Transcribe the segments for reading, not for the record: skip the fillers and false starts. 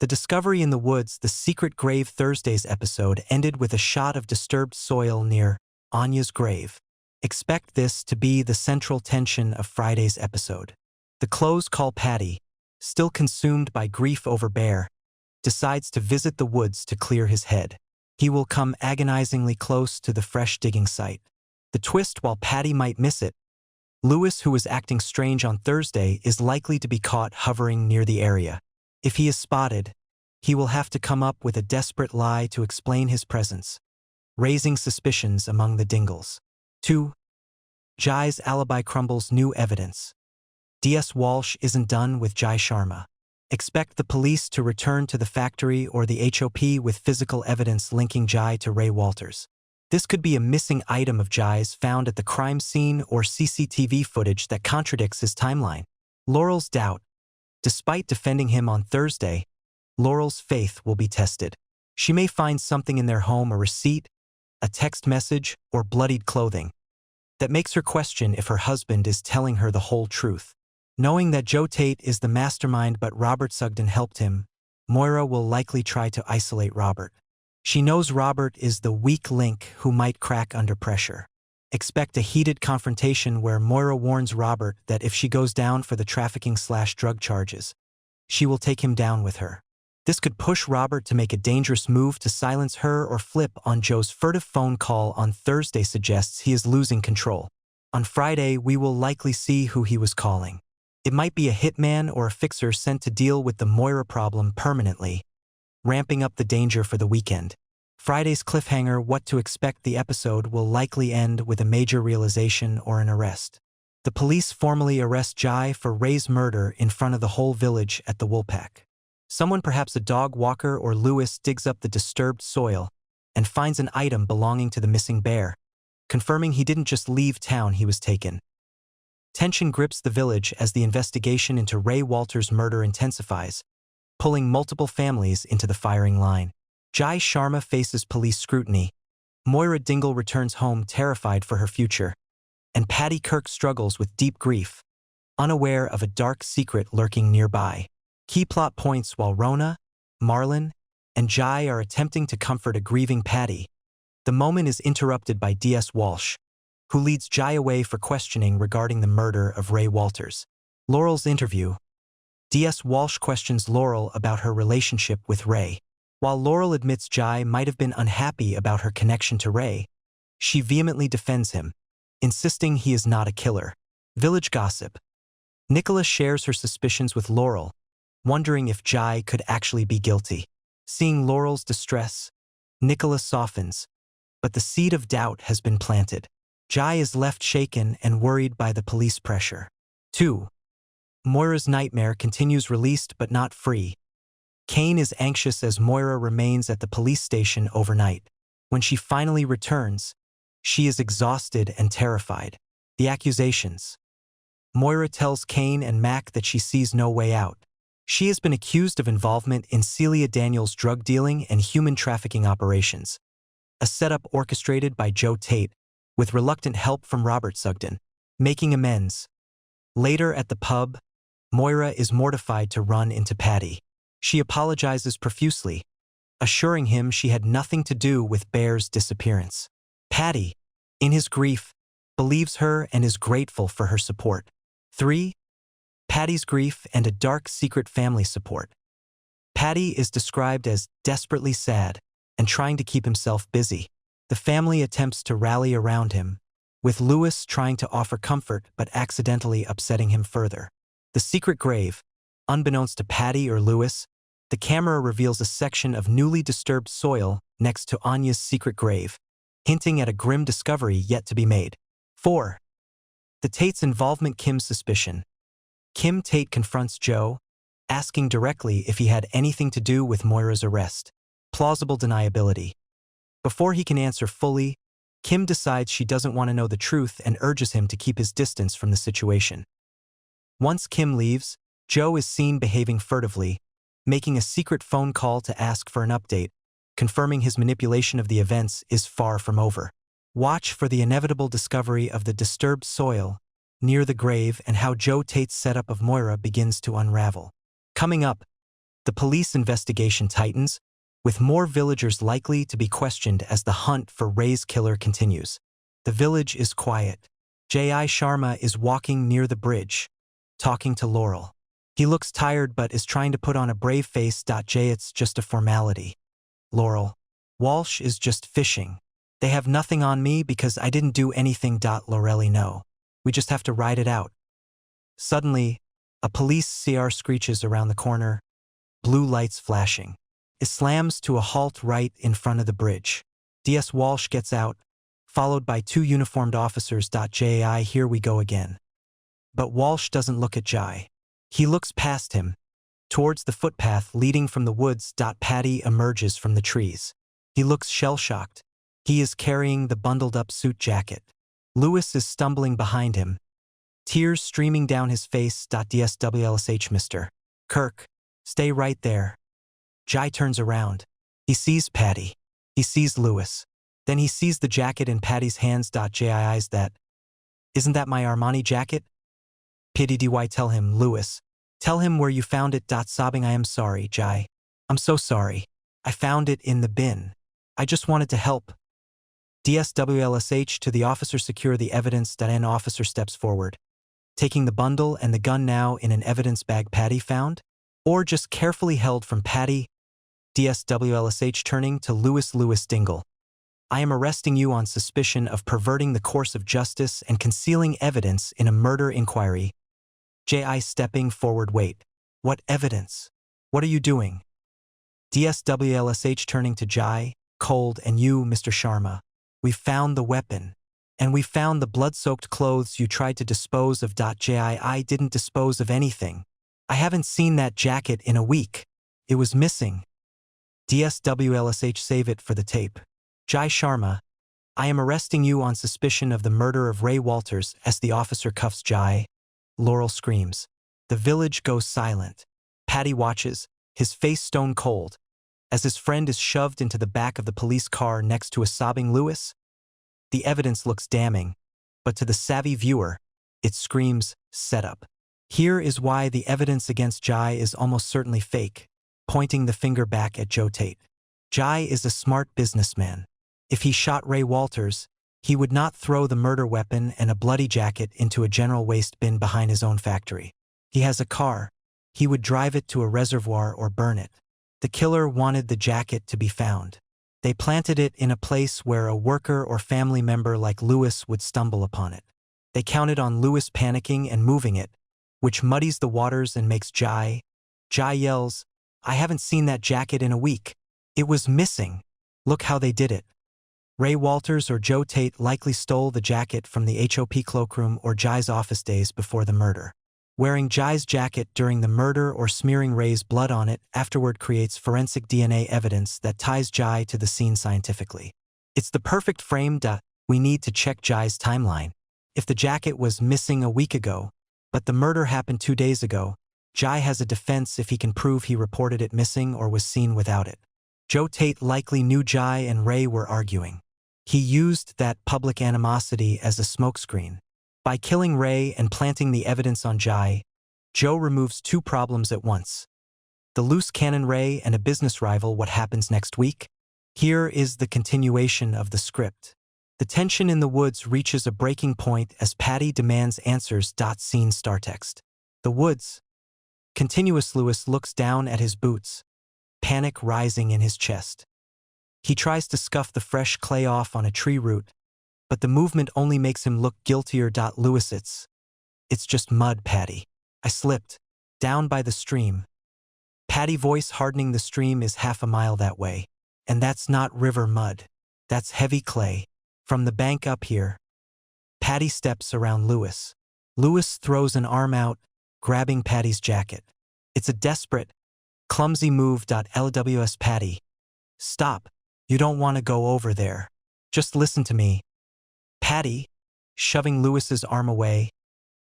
The discovery in the woods, the secret grave Thursday's episode ended with a shot of disturbed soil near Anya's grave. Expect this to be the central tension of Friday's episode. The close call Patty, still consumed by grief over Bear, decides to visit the woods to clear his head. He will come agonizingly close to the fresh digging site. The twist, while Patty might miss it, Lewis, who was acting strange on Thursday, is likely to be caught hovering near the area. If he is spotted, he will have to come up with a desperate lie to explain his presence, raising suspicions among the Dingles. 2. Jai's alibi crumbles. New evidence. D.S. Walsh isn't done with Jai Sharma. Expect the police to return to the factory or the HOP with physical evidence linking Jai to Ray Walters. This could be a missing item of Jai's found at the crime scene or CCTV footage that contradicts his timeline. Laurel's doubt. Despite defending him on Thursday, Laurel's faith will be tested. She may find something in their home, a receipt, a text message, or bloodied clothing, that makes her question if her husband is telling her the whole truth. Knowing that Joe Tate is the mastermind but Robert Sugden helped him, Moira will likely try to isolate Robert. She knows Robert is the weak link who might crack under pressure. Expect a heated confrontation where Moira warns Robert that if she goes down for the trafficking/drug charges, she will take him down with her. This could push Robert to make a dangerous move to silence her or flip on Joe's furtive phone call on Thursday suggests he is losing control. On Friday, we will likely see who he was calling. It might be a hitman or a fixer sent to deal with the Moira problem permanently, ramping up the danger for the weekend. Friday's cliffhanger, what to expect. The episode will likely end with a major realization or an arrest. The police formally arrest Jai for Ray's murder in front of the whole village at the Woolpack. Someone, perhaps a dog walker or Lewis, digs up the disturbed soil and finds an item belonging to the missing bear, confirming he didn't just leave town, he was taken. Tension grips the village as the investigation into Ray Walters' murder intensifies, pulling multiple families into the firing line. Jai Sharma faces police scrutiny. Moira Dingle returns home terrified for her future, and Patty Kirk struggles with deep grief, unaware of a dark secret lurking nearby. Key plot points: while Rona, Marlon, and Jai are attempting to comfort a grieving Patty, the moment is interrupted by D.S. Walsh, who leads Jai away for questioning regarding the murder of Ray Walters. Laurel's interview. D.S. Walsh questions Laurel about her relationship with Ray. While Laurel admits Jai might have been unhappy about her connection to Ray, she vehemently defends him, insisting he is not a killer. Village gossip. Nicola shares her suspicions with Laurel, wondering if Jai could actually be guilty. Seeing Laurel's distress, Nicola softens, but the seed of doubt has been planted. Jai is left shaken and worried by the police pressure. 2. Moira's nightmare continues. Released but not free. Kane is anxious as Moira remains at the police station overnight. When she finally returns, she is exhausted and terrified. The accusations. Moira tells Kane and Mac that she sees no way out. She has been accused of involvement in Celia Daniels' drug dealing and human trafficking operations, a setup orchestrated by Joe Tate, with reluctant help from Robert Sugden. Making amends. Later at the pub, Moira is mortified to run into Patty. She apologizes profusely, assuring him she had nothing to do with Bear's disappearance. Patty, in his grief, believes her and is grateful for her support. 3. Patty's grief and a dark secret family support. Patty is described as desperately sad and trying to keep himself busy. The family attempts to rally around him, with Lewis trying to offer comfort but accidentally upsetting him further. The secret grave. Unbeknownst to Patty or Lewis, the camera reveals a section of newly disturbed soil next to Anya's secret grave, hinting at a grim discovery yet to be made. 4. The Tate's involvement. Kim's suspicion. Kim Tate confronts Joe, asking directly if he had anything to do with Moira's arrest. Plausible deniability. Before he can answer fully, Kim decides she doesn't want to know the truth and urges him to keep his distance from the situation. Once Kim leaves, Joe is seen behaving furtively, making a secret phone call to ask for an update, confirming his manipulation of the events is far from over. Watch for the inevitable discovery of the disturbed soil near the grave and how Joe Tate's setup of Moira begins to unravel. Coming up, The police investigation tightens, with more villagers likely to be questioned as the hunt for Ray's killer continues. The village is quiet. J.I. Sharma is walking near the bridge, talking to Laurel. He looks tired but is trying to put on a brave face. Jay, it's just a formality. Laurel. Walsh is just fishing. They have nothing on me because I didn't do anything. Laurel, no. We just have to ride it out. Suddenly, a police car screeches around the corner, blue lights flashing. It slams to a halt right in front of the bridge. DS Walsh gets out, followed by two uniformed officers. Jai, here we go again. But Walsh doesn't look at Jai. He looks past him, towards the footpath leading from the woods. Paddy emerges from the trees. He looks shell-shocked. He is carrying the bundled-up suit jacket. Lewis is stumbling behind him, tears streaming down his face. DSWLSH, Mr. Kirk, stay right there. Jai turns around. He sees Paddy. He sees Lewis. Then he sees the jacket in Paddy's hands. Jai's that. Isn't that my Armani jacket? PDDY, tell him, Lewis. Tell him where you found it. Sobbing, I am sorry, Jai. I'm so sorry. I found it in the bin. I just wanted to help. DSWLSH, to the officer, secure the evidence. An officer steps forward, taking the bundle and the gun now in an evidence bag Paddy found, or just carefully held from Paddy. DSWLSH, turning to Lewis. Lewis Dingle. I am arresting you on suspicion of perverting the course of justice and concealing evidence in a murder inquiry. J.I. stepping forward. Wait. What evidence? What are you doing? DSWLSH, turning to Jai, cold, and you, Mr. Sharma. We found the weapon. And we found the blood-soaked clothes you tried to dispose of. Jai, I didn't dispose of anything. I haven't seen that jacket in a week. It was missing. DSWLSH, save it for the tape. Jai Sharma, I am arresting you on suspicion of the murder of Ray Walters. As the officer cuffs Jai, Laurel screams. The village goes silent. Paddy watches, his face stone cold, as his friend is shoved into the back of the police car next to a sobbing Lewis. The evidence looks damning, but to the savvy viewer, it screams setup. Here is why the evidence against Jai is almost certainly fake, pointing the finger back at Joe Tate. Jai is a smart businessman. If he shot Ray Walters, he would not throw the murder weapon and a bloody jacket into a general waste bin behind his own factory. He has a car. He would drive it to a reservoir or burn it. The killer wanted the jacket to be found. They planted it in a place where a worker or family member like Lewis would stumble upon it. They counted on Lewis panicking and moving it, which muddies the waters and makes Jai. Jai yells, I haven't seen that jacket in a week. It was missing. Look how they did it. Ray Walters or Joe Tate likely stole the jacket from the HOP cloakroom or Jai's office days before the murder. Wearing Jai's jacket during the murder or smearing Ray's blood on it afterward creates forensic DNA evidence that ties Jai to the scene scientifically. It's the perfect frame. We need to check Jai's timeline. If the jacket was missing a week ago, but the murder happened 2 days ago, Jai has a defense if he can prove he reported it missing or was seen without it. Joe Tate likely knew Jai and Ray were arguing. He used that public animosity as a smokescreen. By killing Ray and planting the evidence on Jai, Joe removes two problems at once. The loose cannon Ray and a business rival. What happens next week? Here is the continuation of the script. The tension in the woods reaches a breaking point as Paddy demands answers. Scene star text. The woods. Continuous. Lewis looks down at his boots, panic rising in his chest. He tries to scuff the fresh clay off on a tree root, but the movement only makes him look guiltier. Lewis, it's just mud, Paddy. I slipped. Down by the stream. Paddy voice hardening. The stream is half a mile that way. And that's not river mud. That's heavy clay. From the bank up here. Paddy steps around Lewis. Lewis throws an arm out, grabbing Paddy's jacket. It's a desperate, clumsy move. LWS Paddy. Stop. You don't want to go over there. Just listen to me. Paddy, shoving Lewis's arm away.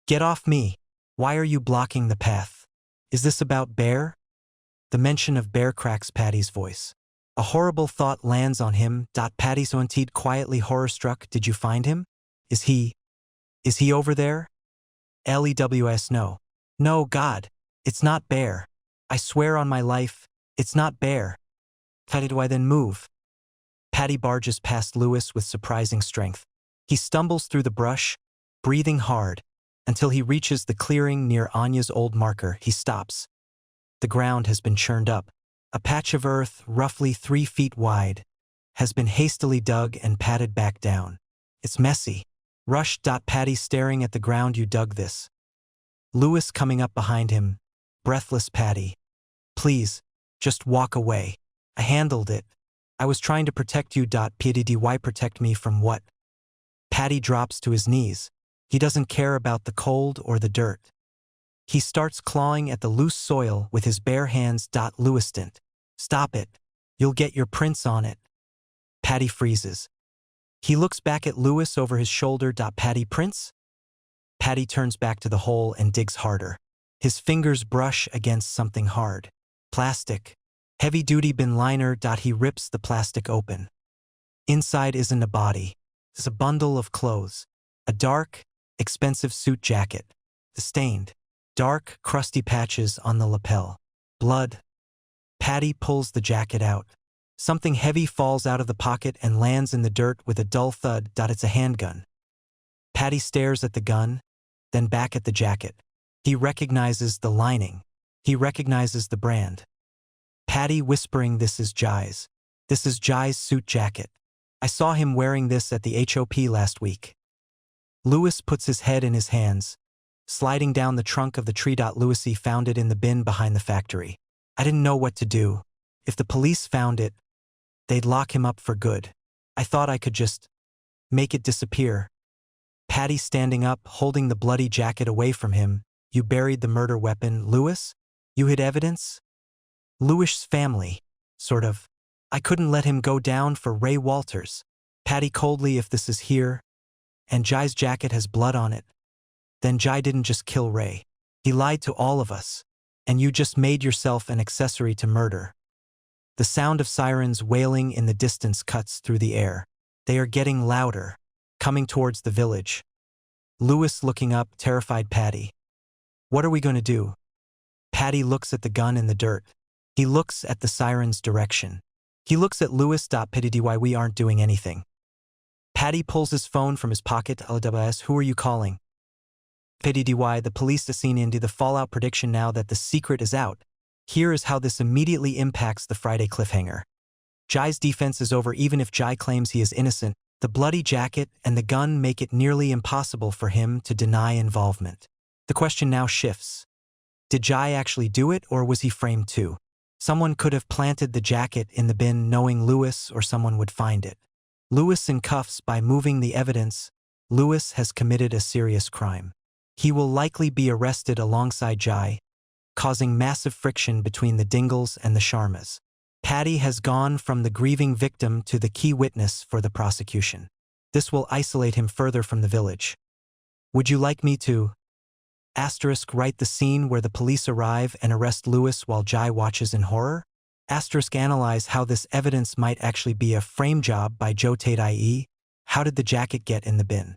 Get off me. Why are you blocking the path? Is this about Bear? The mention of Bear cracks Paddy's voice. A horrible thought lands on him. Paddy Sontid quietly horror-struck. Did you find him? Is he over there? LEWS no. No, God. It's not Bear. I swear on my life, it's not Bear. How do I then move? Paddy barges past Lewis with surprising strength. He stumbles through the brush, breathing hard, until he reaches the clearing near Anya's old marker. He stops. The ground has been churned up. A patch of earth, roughly 3 feet wide, has been hastily dug and patted back down. It's messy. Rush. Paddy staring at the ground. You dug this. Lewis coming up behind him. Breathless. Paddy. Please, just walk away. I handled it. I was trying to protect you. Why protect me from what? Paddy drops to his knees. He doesn't care about the cold or the dirt. He starts clawing at the loose soil with his bare hands. Lewis didn't. Stop it. You'll get your prints on it. Paddy freezes. He looks back at Lewis over his shoulder. Paddy, prints? Paddy turns back to the hole and digs harder. His fingers brush against something hard. Plastic. Heavy-duty bin liner. He rips the plastic open. Inside isn't a body. It's a bundle of clothes. A dark, expensive suit jacket. The stained, dark, crusty patches on the lapel. Blood. Paddy pulls the jacket out. Something heavy falls out of the pocket and lands in the dirt with a dull thud. It's a handgun. Paddy stares at the gun, then back at the jacket. He recognizes the lining. He recognizes the brand. Paddy whispering, this is Jai's. This is Jai's suit jacket. I saw him wearing this at the HOP last week. Lewis puts his head in his hands, sliding down the trunk of the tree. Lewisy found it in the bin behind the factory. I didn't know what to do. If the police found it, they'd lock him up for good. I thought I could just make it disappear. Paddy standing up, holding the bloody jacket away from him. You buried the murder weapon, Lewis? You hid evidence? Lewis's family, sort of. I couldn't let him go down for Ray Walters. Paddy coldly, if this is here, and Jai's jacket has blood on it, then Jai didn't just kill Ray. He lied to all of us, and you just made yourself an accessory to murder. The sound of sirens wailing in the distance cuts through the air. They are getting louder, coming towards the village. Lewis looking up, terrified. Paddy. What are we going to do? Paddy looks at the gun in the dirt. He looks at the siren's direction. He looks at Lewis. Why we aren't doing anything. Paddy pulls his phone from his pocket. LWS, who are you calling? Why the police have seen into the fallout prediction now that the secret is out. Here is how this immediately impacts the Friday cliffhanger. Jai's defense is over even if Jai claims he is innocent. The bloody jacket and the gun make it nearly impossible for him to deny involvement. The question now shifts. Did Jai actually do it, or was he framed too? Someone could have planted the jacket in the bin knowing Lewis, or someone would find it. Lewis in cuffs. By moving the evidence, Lewis has committed a serious crime. He will likely be arrested alongside Jai, causing massive friction between the Dingles and the Sharmas. Paddy has gone from the grieving victim to the key witness for the prosecution. This will isolate him further from the village. Would you like me to write the scene where the police arrive and arrest Lewis while Jai watches in horror? Analyze how this evidence might actually be a frame job by Joe Tate, i.e., how did the jacket get in the bin?